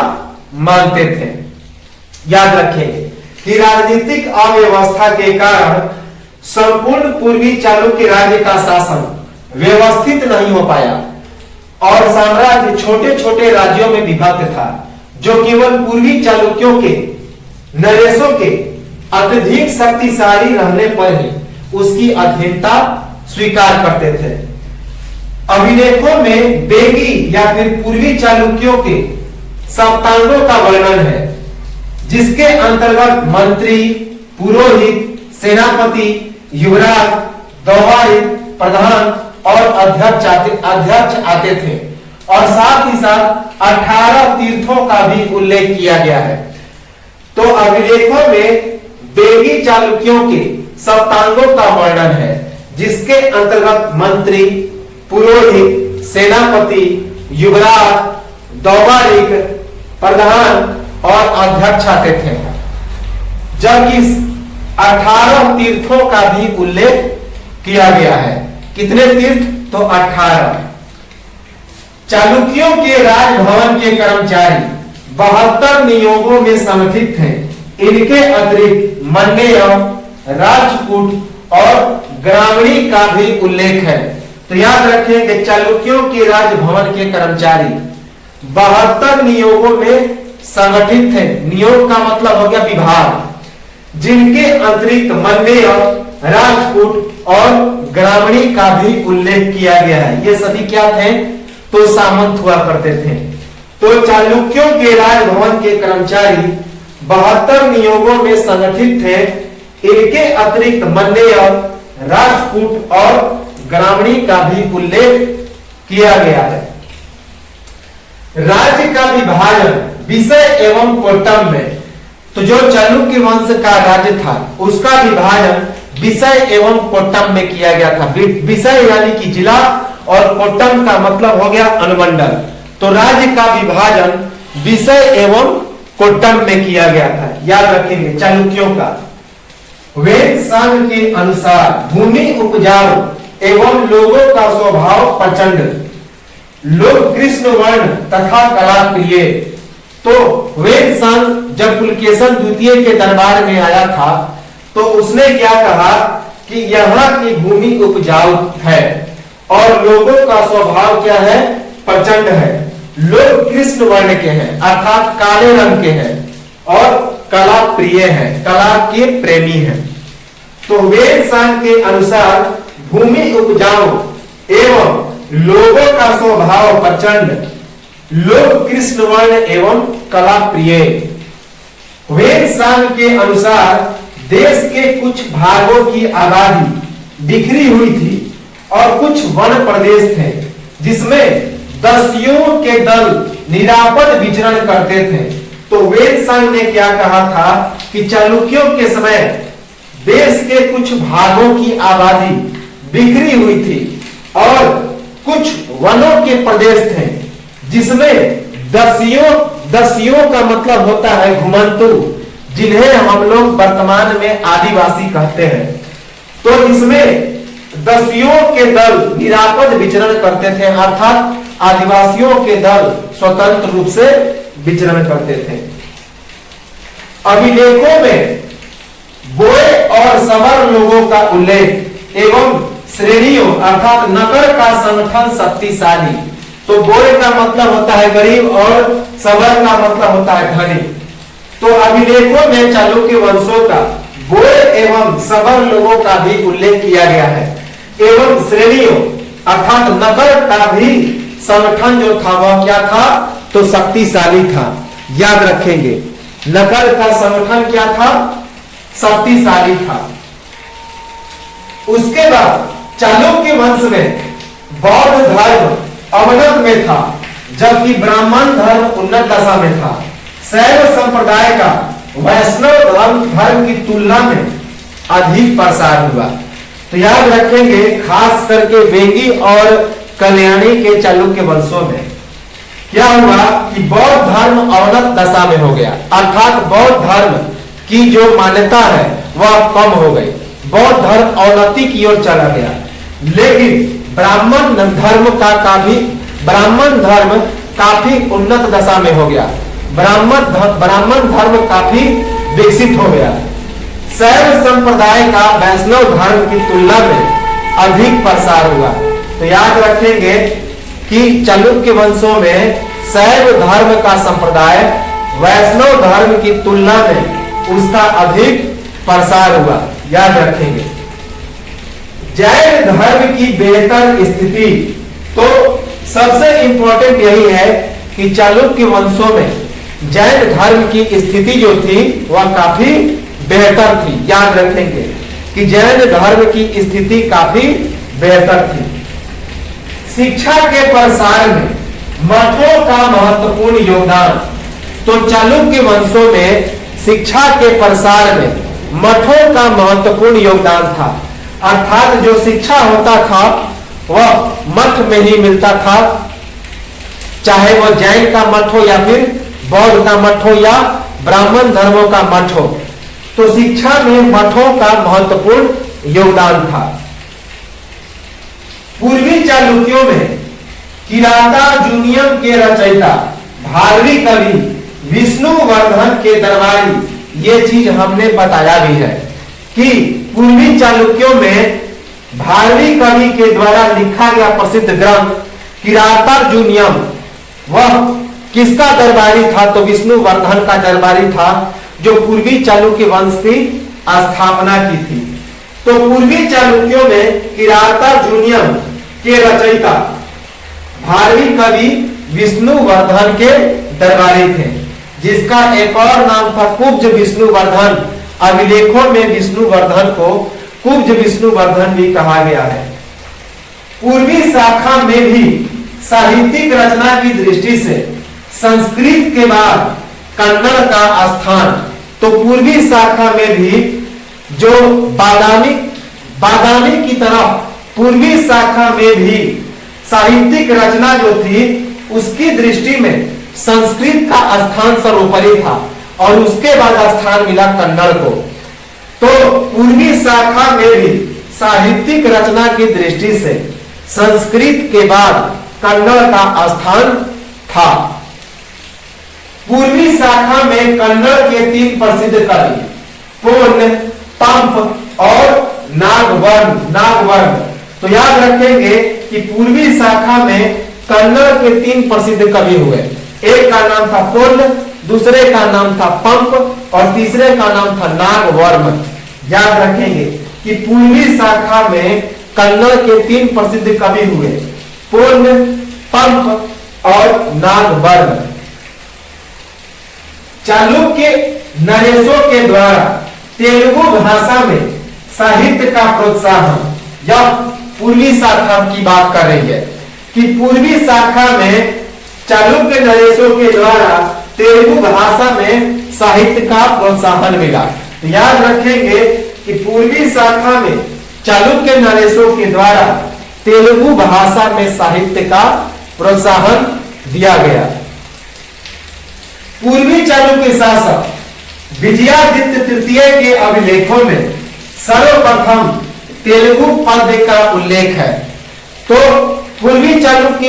मानते थे। याद रखें कि राजनीतिक अव्यवस्था के कारण संपूर्ण पूर्वी चालुक्य राज्य का शासन व्यवस्थित नहीं हो पाया और साम्राज्य छोटे छोटे राज्यों में विभक्त था, जो केवल पूर्वी चालुक्यों के नरेशों के अत्यधिक शक्तिशाली रहने पर ही उसकी अधीनता स्वीकार करते थे। अभिलेखों में वेंगी या फिर पूर्वी चालुक्यों के सप्तांगों का वर्णन है, जिसके अंतर्गत मंत्री, पुरोहित, सेनापति, युवराज, दौवारिक, प्रधान और अध्यक्ष आते थे और साथ ही साथ 18 तीर्थों का भी उल्लेख किया गया है। तो अभिलेखों में वेंगी चालुक्यों के सप्तांगों का वर्णन है, जिसके अंतर्गत मंत्री, पुरोहित, सेनापति, युवराज, दौवारिक, प्रधान और अध्यक्ष आते थे, जबकि 18 तीर्थों का भी उल्लेख किया गया है। कितने तीर्थ? तो 18। चालुक्यों के राजभवन के कर्मचारी 72 नियोगों में संगठित थे। इनके अतिरिक्त मन्नेय, राजपूत और ग्रामीणी का भी उल्लेख है। तो याद रखें कि चालुक्यों के राजभवन के कर्मचारी 72 नियोगों में संगठित थे। नियोग का मतलब हो गया विभाग, जिनके अतिरिक्त मन्नेय, राजपूत और ग्रामीणी का भी उल्लेख किया गया है। ये सभी क्या थे? तो सामंत हुआ करते थे। तो चालुक्यों के राजभवन के कर्मचारी 72 नियोगों में संगठित थे। इनके अतिरिक्त मन्नेय, राजपूत और ग्रामीणी का भी उल्लेख किया गया है। राज्य का विभाजन विषय एवं कोट्टम में, तो जो चालुक्य वंश का राज्य था उसका विभाजन विषय एवं कोट्टम में किया गया था। विषय यानी कि जिला और कोट्टम का मतलब हो गया अनुमंडल। तो राज्य का विभाजन विषय एवं कोट्टम में किया गया था। याद रखेंगे चालुक्यों का। वेद सांग के अनुसार भूमि उपजाऊ एवं लोगों का स्वभाव प्रचंड, लोग कृष्ण वर्ण तथा कला प्रिय। तो वेद सांग जब पुलकेशन द्वितीय के दरबार में आया था तो उसने क्या कहा कि यहाँ की भूमि उपजाऊ है और लोगों का स्वभाव क्या है? प्रचंड है। लोग कृष्ण वर्ण के हैं अर्थात काले रंग के हैं और कला प्रिय हैं, कला के प्रेमी हैं। तो वेद सांग के अनुसार भूमि उपजाऊ एवं लोगों का स्वभाव प्रचंड, लोग कृष्ण वर्ण एवं कला प्रिय। वेद सांग के अनुसार देश के कुछ भागों की आबादी बिखरी हुई थी और कुछ वन प्रदेश थे, जिसमें दस्युओं के दल निरापद विचरण करते थे। तो वेद सांग ने क्या कहा था कि चालुक्यों के समय देश के कुछ भागों की आबादी बिखरी हुई थी और कुछ वनों के प्रदेश थे, जिसमें दस्युओं का मतलब होता है घुमंतु, जिन्हें हम लोग वर्तमान में आदिवासी कहते हैं। तो इसमें दस्युओं के दल निरापद विचरण करते थे, अर्थात आदिवासियों के दल स्वतंत्र रूप से विचरण करते थे। अभिलेखों में बोए और सवर लोगों का उल्लेख एवं श्रेणियों अर्थात नगर का संगठन शक्तिशाली। तो बोरे का मतलब होता है गरीब और सबर का मतलब होता है धनी। तो अभिलेखों में चालुक्य वंशों का बोरे एवं सबर लोगों का भी उल्लेख किया गया है, एवं श्रेणियों अर्थात नगर का भी संगठन जो था वह क्या था, तो शक्तिशाली था। याद रखेंगे, नगर का संगठन क्या था, शक्तिशाली था। उसके बाद चालुक्य वंश में बौद्ध धर्म अवनत में था, जबकि ब्राह्मण धर्म उन्नत दशा में था। शैव संप्रदाय का वैष्णव धर्म की तुलना में अधिक प्रसार हुआ। तो याद रखेंगे, खास करके वेंगी और कल्याणी के चालुक्य वंशों में क्या हुआ कि बौद्ध धर्म अवनत दशा में हो गया, अर्थात बौद्ध धर्म की जो मान्यता है वह कम हो गई, बौद्ध धर्म अवनति की ओर चला गया। लेकिन ब्राह्मण धर्म काफी उन्नत दशा में हो गया, ब्राह्मण धर्म काफी विकसित हो गया। शैव संप्रदाय का वैष्णव धर्म की तुलना में अधिक प्रसार हुआ। तो याद रखेंगे कि चालुक्य वंशों में शैव धर्म का संप्रदाय वैष्णव धर्म की तुलना में उसका अधिक प्रसार हुआ। याद रखेंगे, जैन धर्म की बेहतर स्थिति, तो सबसे इंपॉर्टेंट यही है कि चालुक्य वंशों में जैन धर्म की स्थिति जो थी वह काफी बेहतर थी। याद रखेंगे कि जैन धर्म की स्थिति काफी बेहतर थी। शिक्षा के प्रसार में मठों का महत्वपूर्ण योगदान, तो चालुक्य वंशों में शिक्षा के प्रसार में मठों का महत्वपूर्ण योगदान था, अर्थात जो शिक्षा होता था वह मठ में ही मिलता था, चाहे वह जैन का मठ हो या फिर बौद्ध का मठ हो या ब्राह्मण धर्मों का मठ हो। तो शिक्षा में मठों का महत्वपूर्ण योगदान था। पूर्वी चालुक्यों में किरातार्जुनियम के रचयिता भारवी कवि विष्णुवर्धन के दरबारी, ये चीज हमने बताया भी है कि पूर्वी चालुक्यों में भारवी कवि के द्वारा लिखा गया प्रसिद्ध ग्रंथ किरातार्जुनियम, वह किसका दरबारी था, तो विष्णुवर्धन का दरबारी था, जो पूर्वी चालुक्य वंश की स्थापना की थी। तो पूर्वी चालुक्यों में किरातार्जुनियम के रचयिता भारवी कवि विष्णुवर्धन के दरबारी थे, जिसका एक और नाम था कुब्ज विष्णुवर्धन। अभिलेखों में विष्णुवर्धन को कुब्ज विष्णुवर्धन भी कहा गया है। पूर्वी शाखा में भी साहित्यिक रचना की दृष्टि से संस्कृत के बाद कन्नड़ का स्थान, तो पूर्वी शाखा में भी जो बादामी की तरफ पूर्वी शाखा में भी साहित्यिक रचना जो थी उसकी दृष्टि में संस्कृत का स्थान सर्वोपरि था और उसके बाद स्थान मिला कन्नड़ को। तो पूर्वी शाखा में भी साहित्यिक रचना की दृष्टि से संस्कृत के बाद कन्नड़ का स्थान था। पूर्वी शाखा में कन्नड़ के 3 प्रसिद्ध कवि पूर्ण, पंप और नागवर्ण। तो याद रखेंगे कि पूर्वी शाखा में कन्नड़ के 3 प्रसिद्ध कवि हुए। एक का नाम था पूर्ण, दूसरे का नाम था पंप और तीसरे का नाम था नागवर्ण। याद रखेंगे कि पूर्वी शाखा में कन्नड़ के 3 प्रसिद्ध कवि हुए, पूर्ण, पंप और नागवर्ण। चालुक्य नरेशों के द्वारा तेलुगु भाषा में साहित्य का प्रोत्साहन, यह पूर्वी शाखा की बात कर रही है कि पूर्वी शाखा में चालुक्य नरेशों के द्वारा तेलुगु भाषा में साहित्य का प्रोत्साहन मिला। तो याद रखेंगे कि पूर्वी शाखा में चालुक्य नरेशों के द्वारा तेलुगु भाषा में साहित्य का प्रोत्साहन दिया गया। पूर्वी चालुक्य शासक विजयादित्य तृतीय के अभिलेखों में सर्वप्रथम तेलुगु पद्य का उल्लेख है। तो पूर्वी चालुक्य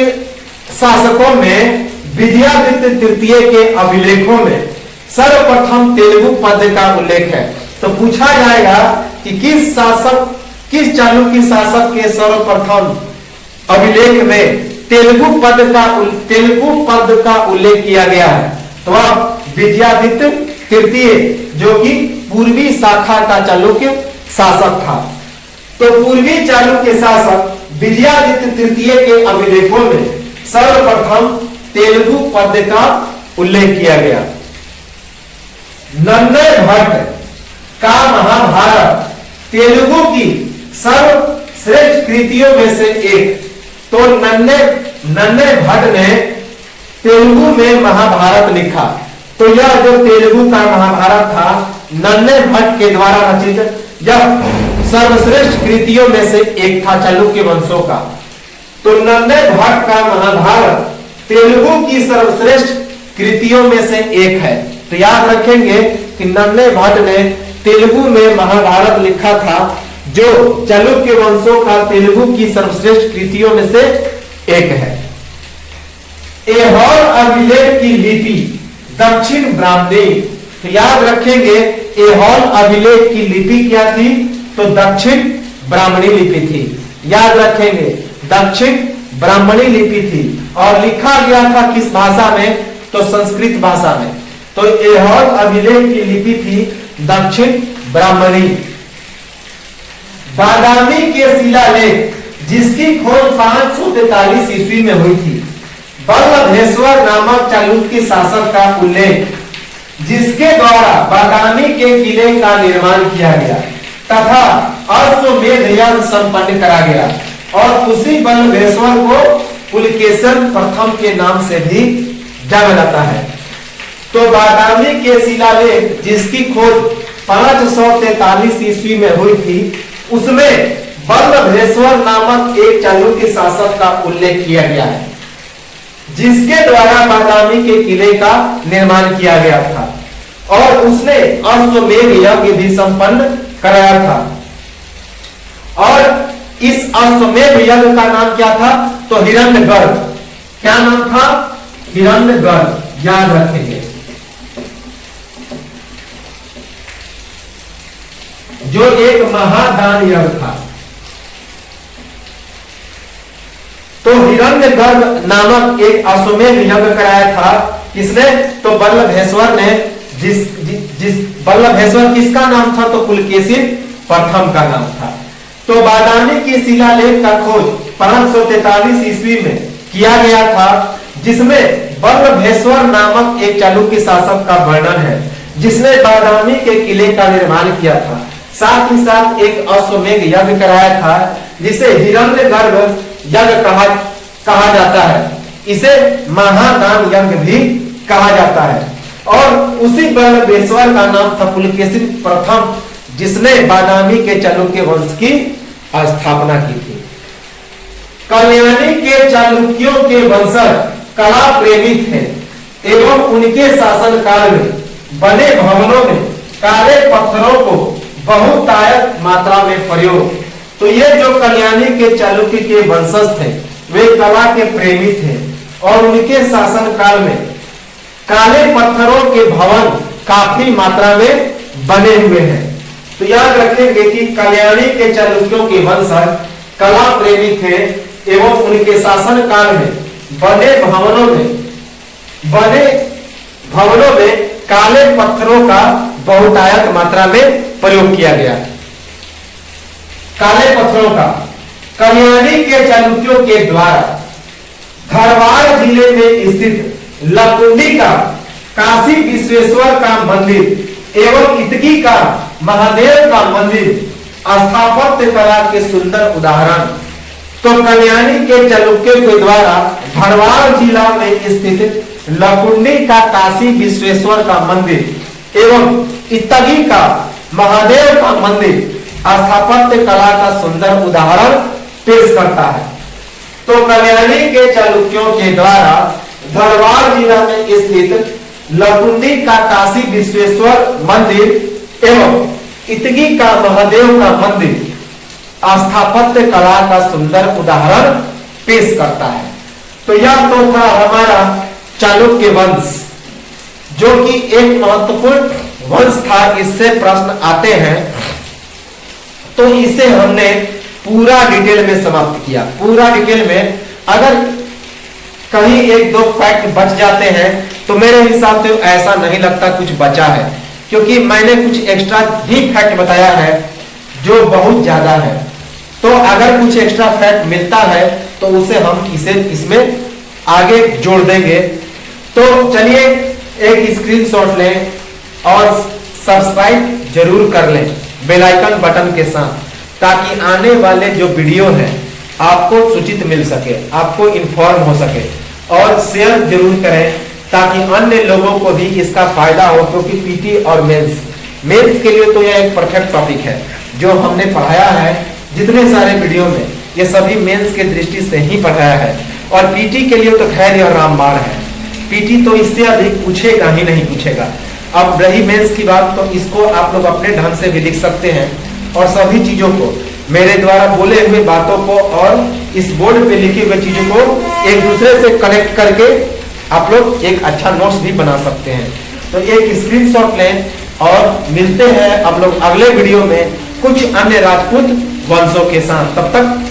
शासकों में विजयादित्य तृतीय के अभिलेखों में सर्वप्रथम तेलुगु पद्य का उल्लेख है। तो पूछा जाएगा कि किस चालुक्य शासक के सर्वप्रथम अभिलेख में तेलुगु पद का उल्लेख किया गया है? तो आप विजयादित्य तृतीय, जो कि पूर्वी शाखा का चालुक्य शासक था। तो पूर्वी चालुक्य शासक विजयादित्य तृतीय के अभिलेखों में सर्वप्रथम तेलुगु पद का उल्लेख किया गया। नन्नय भट्ट का महाभारत तेलुगु की सर्वश्रेष्ठ कृतियों में से एक। तो नन्नय भट्ट ने तेलुगु में महाभारत लिखा। तो यह जो तेलुगु का महाभारत था नन्नय भट्ट के द्वारा रचित, यह सर्वश्रेष्ठ कृतियों में से एक था चालुक्य वंशों का। तो नन्नय भट्ट का महाभारत तेलुगु की सर्वश्रेष्ठ कृतियों में से एक है। तो याद रखेंगे कि नन्नय भट्ट ने तेलुगु में महाभारत लिखा था, जो चालुक्य वंशों का तेलुगु की सर्वश्रेष्ठ कृतियों में से एक है। ऐहोल अभिलेख की लिपि दक्षिण ब्राह्मणी। तो याद रखेंगे ऐहोल अभिलेख की लिपि क्या थी? तो दक्षिण ब्राह्मणी लिपि थी। याद रखेंगे दक्षिण ब्राह्मणी लिपि थी और लिखा गया था किस भाषा में? तो संस्कृत भाषा में। तो ऐहोल अभिलेख की लिपि थी दक्षिण ब्राह्मणी। बादामी के शिलालेख जिसकी खोज 543 ईस्वी में हुई थी, बल्लभेश्वर नामक चालुक्य शासक का उल्लेख, जिसके द्वारा बादामी के किले का निर्माण किया गया तथा अश्वमेध यज्ञ संपन्न करा गया। और उसी बल्लभेश्वर को पुलकेशन प्रथम के नाम से भी जाना जाता है। तो बादामी के शिलालेख जिसकी खोज 543 ईस्वी में हुई थी, उसमें बल्लभेश्वर नामक एक चालुक्य शासक का उल्लेख किया गया है, जिसके द्वारा बादामी के किले का निर्माण किया गया था और उसने अश्वमेध यज्ञ भी संपन्न कराया था। और इस अश्वमेध यज्ञ का नाम क्या था? तो हिरण्यगर्भ। क्या नाम था? हिरण्यगर्भ। याद रखेंगे, जो एक महादान यज्ञ था। तो हिरण्यगर्भ नामक एक अश्वमेध यज्ञ कराया था। किसने? तो बल्लभेश्वर ने। जिस बल्लभेश्वर किसका नाम था? तो पुलकेशिन प्रथम का नाम था। तो बादामी की शिलालेख का खोज 543 ईस्वी में किया गया था, जिसमें बल्लभेश्वर नामक एक चालुक्य शासक का वर्णन है, जिसने बादामी के किले का निर्माण किया था। साथ ही साथ एक अश्वमेध यज्ञ कराया था, जिसे हिरण्यगर्भ यज्ञ कहा जाता है। इसे महादान यज्ञ भी कहा जाता है। और उसी बल्लभेश्वर का नाम था पुलकेशिन प्रथम, जिसने बादामी के चालुक्य वंश की स्थापना की थी। कल्याणी के चालुक्यों के वंशज कला प्रेमी थे एवं उनके शासनकाल में बने भवनों में काले पत्थरों को बहुतायत मात्रा में प्रयोग। तो ये जो कल्याणी के चालुक्य के वंशज थे, वे कला के प्रेमी थे और उनके शासनकाल में काले पत्थरों के भवन काफी मात्रा में बने हुए हैं। तो याद रखेंगे कि कल्याणी के चालुक्यों के वंशज कला प्रेमी थे एवं उनके शासन काल में बने भवनों में काले पत्थरों का बहुतायत मात्रा में प्रयोग किया गया। काले पत्थरों का कल्याणी के चालुक्यों के द्वारा धारवाड़ जिले में स्थित लकुंडी का काशी विश्वेश्वर का मंदिर एवं इटकी का महादेव का मंदिर स्थापत्य कला के सुंदर उदाहरण। तो कल्याणी के चालुक्यों के द्वारा धारवाड़ जिला में स्थित लकुंडी का काशी विश्वेश्वर का मंदिर एवं इटकी का महादेव का मंदिर स्थापत्य कला का सुंदर उदाहरण पेश करता है। तो कल्याणी के चालुक्यों के द्वारा धारवाड़ जिला में स्थित लकुंडी का काशी विश्वेश्वर मंदिर एवं इटकी का महादेव का मंदिर स्थापत्य कला का सुंदर उदाहरण पेश करता है। तो यह तो था हमारा चालुक्य वंश, जो कि एक महत्वपूर्ण वंश था। इससे प्रश्न आते हैं। तो इसे हमने पूरा डिटेल में समाप्त किया। पूरा डिटेल में अगर कहीं एक दो फैक्ट बच जाते हैं तो मेरे हिसाब से ऐसा नहीं लगता कुछ बचा है, क्योंकि मैंने कुछ एक्स्ट्रा भी फैक्ट बताया है जो बहुत ज्यादा है। तो अगर कुछ एक्स्ट्रा फैक्ट मिलता है तो उसे हम इसमें आगे जोड़ देंगे। तो चलिए एक स्क्रीनशॉट लें और सब्सक्राइब जरूर कर लें बेल आइकन बटन के साथ, ताकि आने वाले जो वीडियो हैं आपको सूचित मिल सके, आपको इन्फॉर्म हो सके। और शेयर जरूर करें ताकि अन्य लोगों को भी इसका फायदा हो, क्योंकि पीटी और मेंस के लिए तो यह एक परफेक्ट टॉपिक है जो हमने पढ़ाया है। जितने सारे वीडियो में ये सभी मेंस के दृष्टि से ही पढ़ाया है, और पीटी के लिए तो खैर यह रामबाण है। पीटी तो इससे अधिक पूछेगा ही नहीं पूछेगा। अब रही मेंस की बात, तो इसको आप लोग अपने ढंग से भी लिख सकते हैं, और सभी चीजों को मेरे द्वारा बोले हुए बातों को और इस बोर्ड पे लिखे हुए चीजों को एक दूसरे से कनेक्ट करके आप लोग एक अच्छा नोट्स भी बना सकते हैं। तो एक स्क्रीनशॉट लें और मिलते हैं हम लोग अगले वीडियो में कुछ अन्य राजपूत वंशों के साथ। तब तक